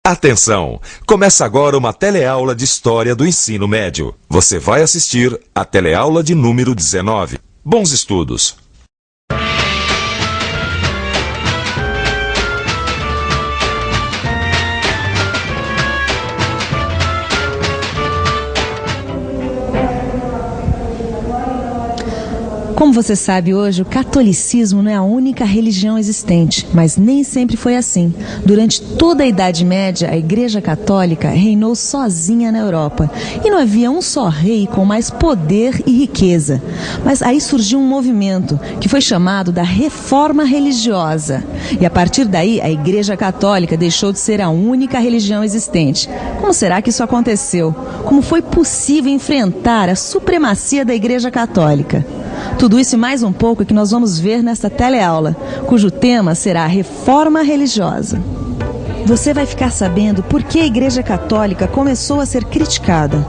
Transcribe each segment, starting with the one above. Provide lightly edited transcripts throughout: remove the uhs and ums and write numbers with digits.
Atenção! Começa agora uma teleaula de História do Ensino Médio. Você vai assistir a teleaula de número 19. Bons estudos! Como você sabe hoje, o catolicismo não é a única religião existente, mas nem sempre foi assim. Durante toda a Idade Média, a Igreja Católica reinou sozinha na Europa. E não havia um só rei com mais poder e riqueza. Mas aí surgiu um movimento que foi chamado da Reforma Religiosa. E a partir daí, a Igreja Católica deixou de ser a única religião existente. Como será que isso aconteceu? Como foi possível enfrentar a supremacia da Igreja Católica? Tudo isso e mais um pouco é que nós vamos ver nesta teleaula, cujo tema será a Reforma Religiosa. Você vai ficar sabendo por que a Igreja Católica começou a ser criticada,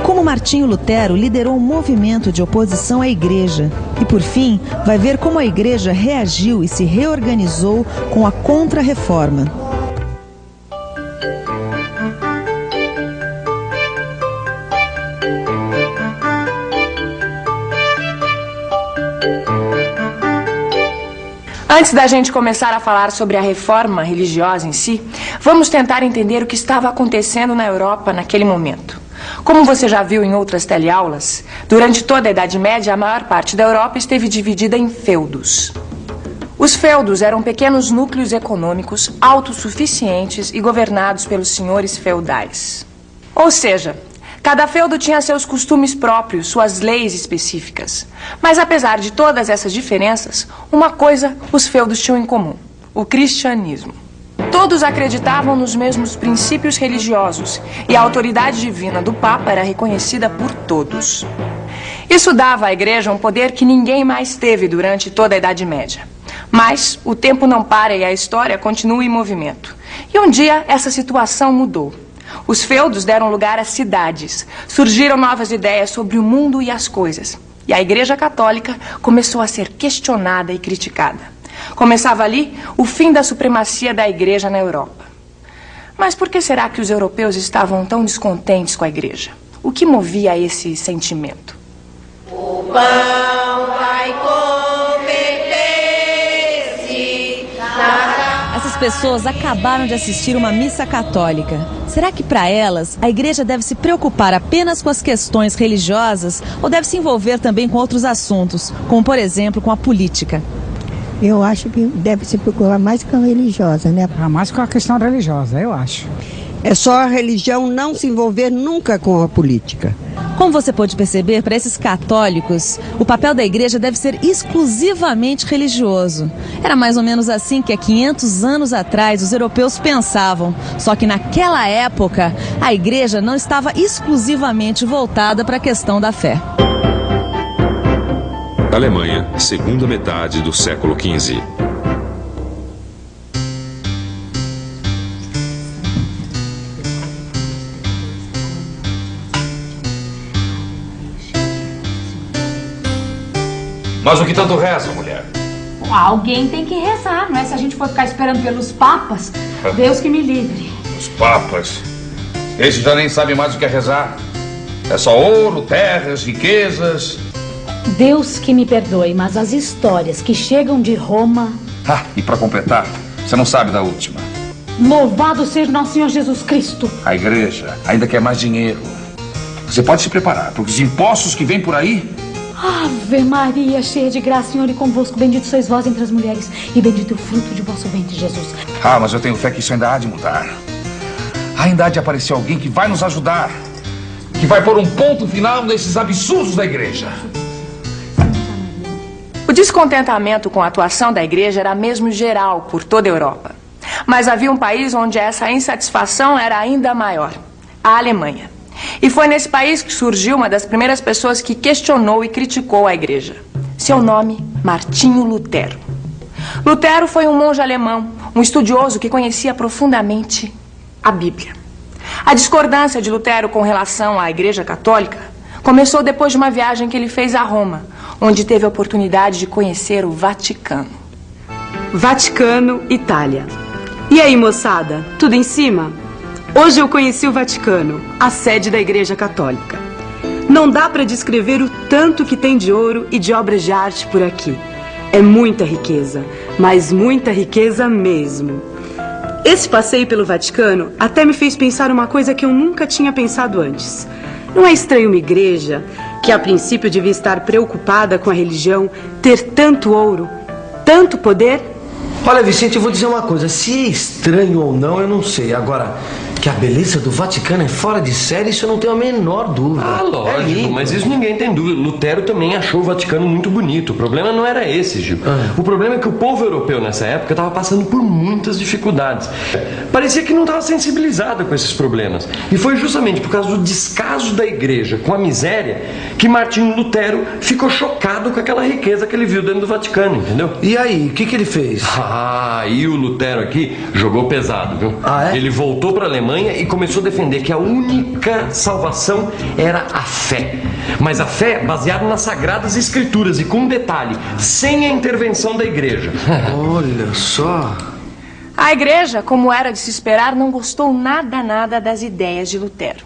como Martinho Lutero liderou um movimento de oposição à Igreja e, por fim, vai ver como a Igreja reagiu e se reorganizou com a Contra-Reforma. Antes da gente começar a falar sobre a reforma religiosa em si, vamos tentar entender o que estava acontecendo na Europa naquele momento. Como você já viu em outras teleaulas, durante toda a Idade Média, a maior parte da Europa esteve dividida em feudos. Os feudos eram pequenos núcleos econômicos autossuficientes e governados pelos senhores feudais. Ou seja, cada feudo tinha seus costumes próprios, suas leis específicas. Mas apesar de todas essas diferenças, uma coisa os feudos tinham em comum: o cristianismo. Todos acreditavam nos mesmos princípios religiosos e a autoridade divina do Papa era reconhecida por todos. Isso dava à Igreja um poder que ninguém mais teve durante toda a Idade Média. Mas o tempo não para e a história continua em movimento. E um dia essa situação mudou. Os feudos deram lugar a cidades. Surgiram novas ideias sobre o mundo e as coisas. E a Igreja Católica começou a ser questionada e criticada. Começava ali o fim da supremacia da Igreja na Europa. Mas por que será que os europeus estavam tão descontentes com a Igreja? O que movia esse sentimento? O pão vai converter-se na... Essas pessoas acabaram de assistir uma missa católica. Será que para elas a igreja deve se preocupar apenas com as questões religiosas ou deve se envolver também com outros assuntos, como por exemplo com a política? Eu acho que deve se preocupar mais com a religiosa, né? Mais com a questão religiosa, eu acho. É só a religião não se envolver nunca com a política. Como você pode perceber, para esses católicos, o papel da igreja deve ser exclusivamente religioso. Era mais ou menos assim que há 500 anos atrás os europeus pensavam. Só que naquela época, a igreja não estava exclusivamente voltada para a questão da fé. Alemanha, segunda metade do século XV. Mas o que tanto reza, mulher? Alguém tem que rezar, não é? Se a gente for ficar esperando pelos papas, Deus que me livre. Os papas. Esse já nem sabe mais o que é rezar. É só ouro, terras, riquezas. Deus que me perdoe, mas as histórias que chegam de Roma... E pra completar, você não sabe da última. Louvado seja nosso Senhor Jesus Cristo. A igreja ainda quer mais dinheiro. Você pode se preparar, porque os impostos que vêm por aí... Ave Maria, cheia de graça, Senhor, e convosco, bendito sois vós entre as mulheres, e bendito o fruto de vosso ventre, Jesus. Mas eu tenho fé que isso ainda há de mudar. Ainda há de aparecer alguém que vai nos ajudar, que vai pôr um ponto final nesses absurdos da igreja. O descontentamento com a atuação da Igreja era mesmo geral por toda a Europa. Mas havia um país onde essa insatisfação era ainda maior: a Alemanha. E foi nesse país que surgiu uma das primeiras pessoas que questionou e criticou a Igreja. Seu nome, Martinho Lutero. Lutero foi um monge alemão, um estudioso que conhecia profundamente a Bíblia. A discordância de Lutero com relação à Igreja Católica começou depois de uma viagem que ele fez a Roma, onde teve a oportunidade de conhecer o Vaticano. Vaticano, Itália. E aí, moçada, tudo em cima? Hoje eu conheci o Vaticano, a sede da Igreja Católica. Não dá para descrever o tanto que tem de ouro e de obras de arte por aqui. É muita riqueza, mas muita riqueza mesmo. Esse passeio pelo Vaticano até me fez pensar uma coisa que eu nunca tinha pensado antes. Não é estranho uma igreja, que a princípio devia estar preocupada com a religião, ter tanto ouro, tanto poder? Olha, Vicente, eu vou dizer uma coisa. Se é estranho ou não, eu não sei. Agora, que a beleza do Vaticano é fora de série, isso eu não tenho a menor dúvida. Ah, lógico, mas isso ninguém tem dúvida. Lutero também achou o Vaticano muito bonito. O problema não era esse, Gil. O problema é que o povo europeu nessa época estava passando por muitas dificuldades. Parecia que não estava sensibilizado com esses problemas. E foi justamente por causa do descaso da igreja com a miséria que Martinho Lutero ficou chocado com aquela riqueza que ele viu dentro do Vaticano, entendeu? E aí, o que ele fez? E o Lutero aqui jogou pesado, viu? Ele voltou para a Alemanha e começou a defender que a única salvação era a fé. Mas a fé baseada nas Sagradas Escrituras e com um detalhe, sem a intervenção da igreja. Olha só. A igreja, como era de se esperar, não gostou nada das ideias de Lutero,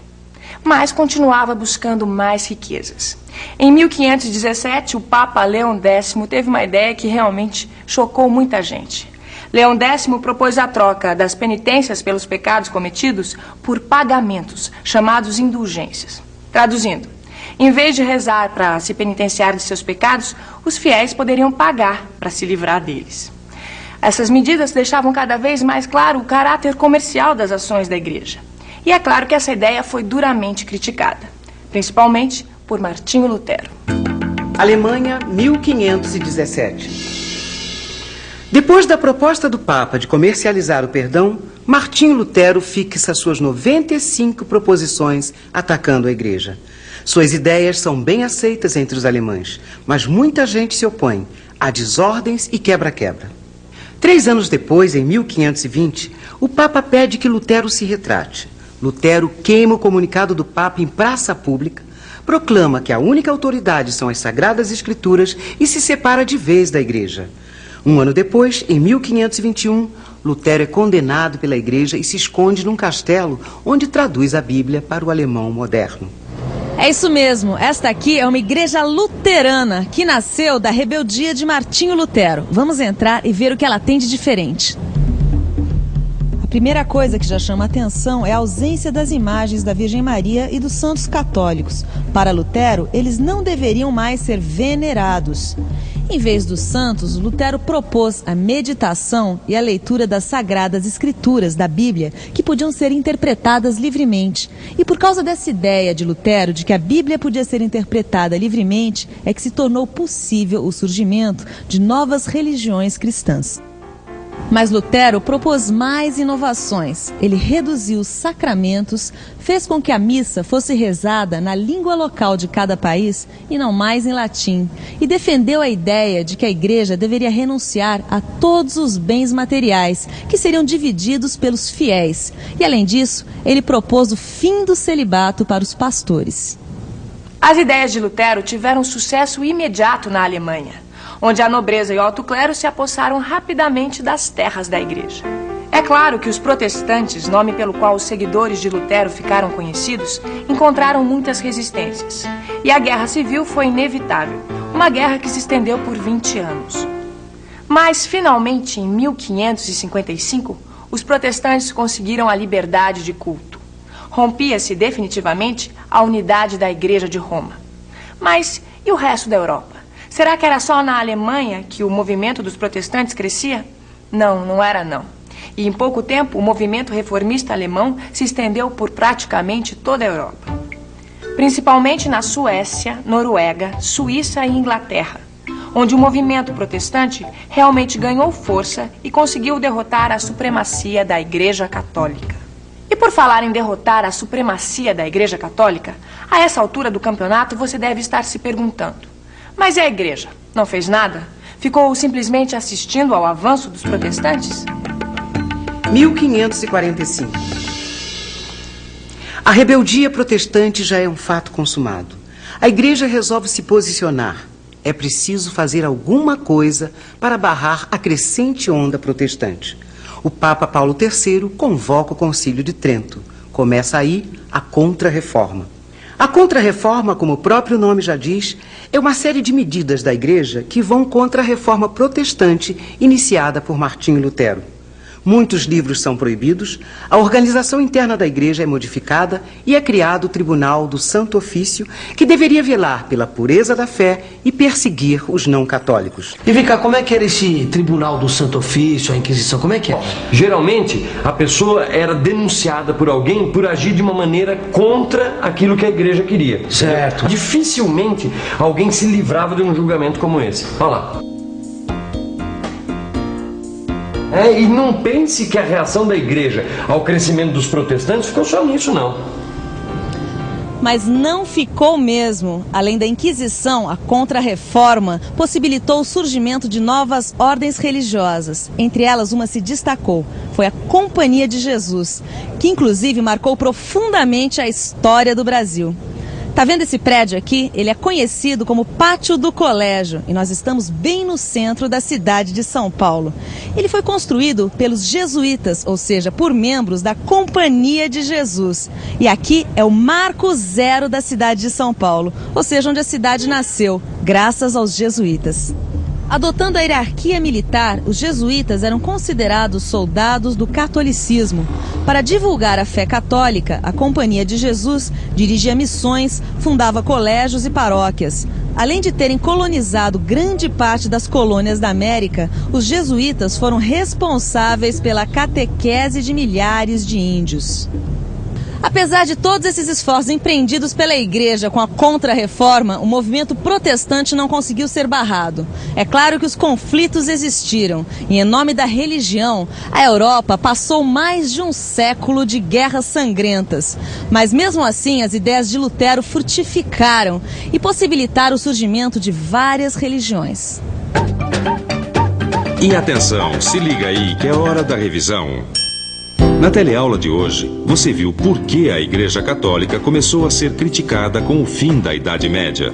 mas continuava buscando mais riquezas. Em 1517, o Papa Leão X teve uma ideia que realmente chocou muita gente. Leão X propôs a troca das penitências pelos pecados cometidos por pagamentos, chamados indulgências. Traduzindo, em vez de rezar para se penitenciar de seus pecados, os fiéis poderiam pagar para se livrar deles. Essas medidas deixavam cada vez mais claro o caráter comercial das ações da igreja. E é claro que essa ideia foi duramente criticada, principalmente por Martinho Lutero. Alemanha, 1517. Depois da proposta do Papa de comercializar o perdão, Martinho Lutero fixa suas 95 proposições atacando a igreja. Suas ideias são bem aceitas entre os alemães, mas muita gente se opõe a desordens e quebra-quebra. 3 anos depois, em 1520, o Papa pede que Lutero se retrate. Lutero queima o comunicado do Papa em praça pública, proclama que a única autoridade são as Sagradas Escrituras e se separa de vez da igreja. 1 ano depois, em 1521, Lutero é condenado pela igreja e se esconde num castelo onde traduz a Bíblia para o alemão moderno. É isso mesmo, esta aqui é uma igreja luterana que nasceu da rebeldia de Martinho Lutero. Vamos entrar e ver o que ela tem de diferente. A primeira coisa que já chama a atenção é a ausência das imagens da Virgem Maria e dos santos católicos. Para Lutero, eles não deveriam mais ser venerados. Em vez dos santos, Lutero propôs a meditação e a leitura das Sagradas Escrituras da Bíblia, que podiam ser interpretadas livremente. E por causa dessa ideia de Lutero, de que a Bíblia podia ser interpretada livremente, é que se tornou possível o surgimento de novas religiões cristãs. Mas Lutero propôs mais inovações. Ele reduziu os sacramentos, fez com que a missa fosse rezada na língua local de cada país e não mais em latim, e defendeu a ideia de que a igreja deveria renunciar a todos os bens materiais, que seriam divididos pelos fiéis. E além disso, ele propôs o fim do celibato para os pastores. As ideias de Lutero tiveram sucesso imediato na Alemanha, onde a nobreza e o alto clero se apossaram rapidamente das terras da igreja. É claro que os protestantes, nome pelo qual os seguidores de Lutero ficaram conhecidos, encontraram muitas resistências. E a guerra civil foi inevitável, uma guerra que se estendeu por 20 anos. Mas, finalmente, em 1555, os protestantes conseguiram a liberdade de culto. Rompia-se definitivamente a unidade da Igreja de Roma. Mas e o resto da Europa? Será que era só na Alemanha que o movimento dos protestantes crescia? Não, não era não. E em pouco tempo, o movimento reformista alemão se estendeu por praticamente toda a Europa. Principalmente na Suécia, Noruega, Suíça e Inglaterra, onde o movimento protestante realmente ganhou força e conseguiu derrotar a supremacia da Igreja Católica. E por falar em derrotar a supremacia da Igreja Católica, a essa altura do campeonato você deve estar se perguntando: mas e a igreja? Não fez nada? Ficou simplesmente assistindo ao avanço dos protestantes? 1545. A rebeldia protestante já é um fato consumado. A igreja resolve se posicionar. É preciso fazer alguma coisa para barrar a crescente onda protestante. O Papa Paulo III convoca o Concílio de Trento. Começa aí a Contra-Reforma. A Contra-Reforma, como o próprio nome já diz, é uma série de medidas da Igreja que vão contra a reforma protestante iniciada por Martinho Lutero. Muitos livros são proibidos, a organização interna da Igreja é modificada e é criado o Tribunal do Santo Ofício, que deveria velar pela pureza da fé e perseguir os não católicos. E vem cá, como é que era esse Tribunal do Santo Ofício, a Inquisição, como é que é? Geralmente, a pessoa era denunciada por alguém por agir de uma maneira contra aquilo que a igreja queria. Certo. Dificilmente alguém se livrava de um julgamento como esse. Olha lá. E não pense que a reação da igreja ao crescimento dos protestantes ficou só nisso, não. Mas não ficou mesmo. Além da Inquisição, a Contra-Reforma possibilitou o surgimento de novas ordens religiosas. Entre elas, uma se destacou. Foi a Companhia de Jesus, que inclusive marcou profundamente a história do Brasil. Tá vendo esse prédio aqui? Ele é conhecido como Pátio do Colégio e nós estamos bem no centro da cidade de São Paulo. Ele foi construído pelos jesuítas, ou seja, por membros da Companhia de Jesus. E aqui é o marco zero da cidade de São Paulo, ou seja, onde a cidade nasceu, graças aos jesuítas. Adotando a hierarquia militar, os jesuítas eram considerados soldados do catolicismo. Para divulgar a fé católica, a Companhia de Jesus dirigia missões, fundava colégios e paróquias. Além de terem colonizado grande parte das colônias da América, os jesuítas foram responsáveis pela catequese de milhares de índios. Apesar de todos esses esforços empreendidos pela Igreja com a Contra-Reforma, o movimento protestante não conseguiu ser barrado. É claro que os conflitos existiram e, em nome da religião, a Europa passou mais de um século de guerras sangrentas. Mas mesmo assim, as ideias de Lutero frutificaram e possibilitaram o surgimento de várias religiões. E atenção, se liga aí que é hora da revisão. Na teleaula de hoje, você viu por que a Igreja Católica começou a ser criticada com o fim da Idade Média.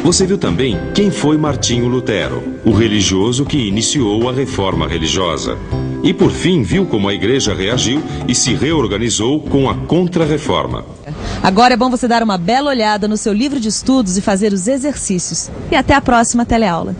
Você viu também quem foi Martinho Lutero, o religioso que iniciou a reforma religiosa. E por fim, viu como a Igreja reagiu e se reorganizou com a Contra-Reforma. Agora é bom você dar uma bela olhada no seu livro de estudos e fazer os exercícios. E até a próxima teleaula.